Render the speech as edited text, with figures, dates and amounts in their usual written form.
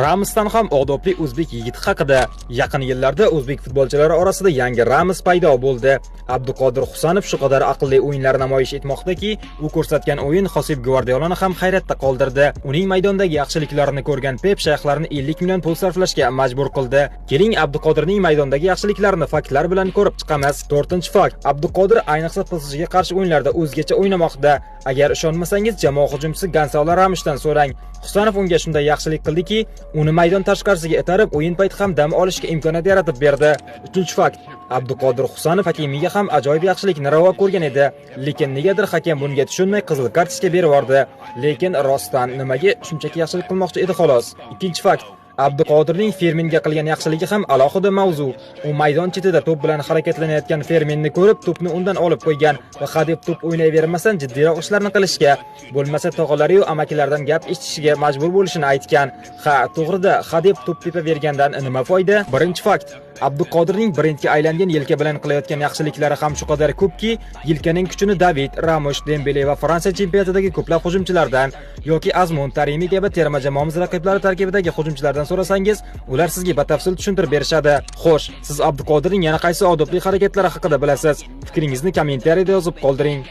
Ramosdan ham odobli o'zbek yigiti haqida. Yaqin yillarda o'zbek futbolchilari orasida yangi Ramos paydo bo'ldi. Abduqodir Husanov shu qadar aqlli o'yinlar namoyish etmoqdaki, u ko'rsatgan o'yin Josep Guardiolani ham hayratda qoldirdi. Uning maydondagi yaxshiliklarini ko'rgan Pep shayxlarni 50 million pul sarflashga majbur qildi. Keling Abduqodirning maydondagi yaxshiliklarini faktlar bilan ko'rib chiqamiz. 4-fakt. Abduqodir ayniqsa PSJga qarshi o'yinlarda o'zgacha o'ynamoqda. Agar ishonmasangiz, jamoa hujumchisi Gonzalo Ramosdan so'rang. Husanov unga shunday yaxshilik qildiki, uni maydon tashqarisiga itarib, o'yin payti ham dam olishga imkoniyat yaratib berdi. 3-fakt. Abduqodir Husanov hakimiga ham ajoyib yaxshilikni ravo ko'rgan edi, lekin negadir hakam bunga tushunmay qizil kartochka berib yubordi. Lekin rostdan nimaga shunchaki yaxshilik qilmoqchi edi xolos. 2-fakt. Abduqodirning Ferminga qilgan yaxshiligi ham alohida mavzu. U maydon chetida to'p bilan harakatlanayotgan Ferminni ko'rib, to'pni undan olib qo'ygan va hadeb to'p o'ynayvermasdan jiddiyroq ishlarni qilishga, bo'lmasa tog'alari va amakilardan gap eshitishiga majbur bo'lishini aytgan. Ha, to'g'rida, hadeb to'p tepavergandan nima foyda? 1-fakt. Abduqodirning brendga aylangan yelka bilan qilayotgan yaxshiliklari ham shu qadar ko'pki, yelkaning kuchini David, Ramos, Dembele va Fransiya chempionatidagi ko'plab hujumchilardan yoki Azmun Tarimi kabi terma jamoamiz raqiblari tarkibidagi hujumchilardan so'rasangiz, ular sizga batafsil tushuntirib berishadi. Xo'sh, siz Abduqodirning yana qaysi odobli harakatlari haqida bilasiz? Fikringizni kommentariyada yozib qoldiring.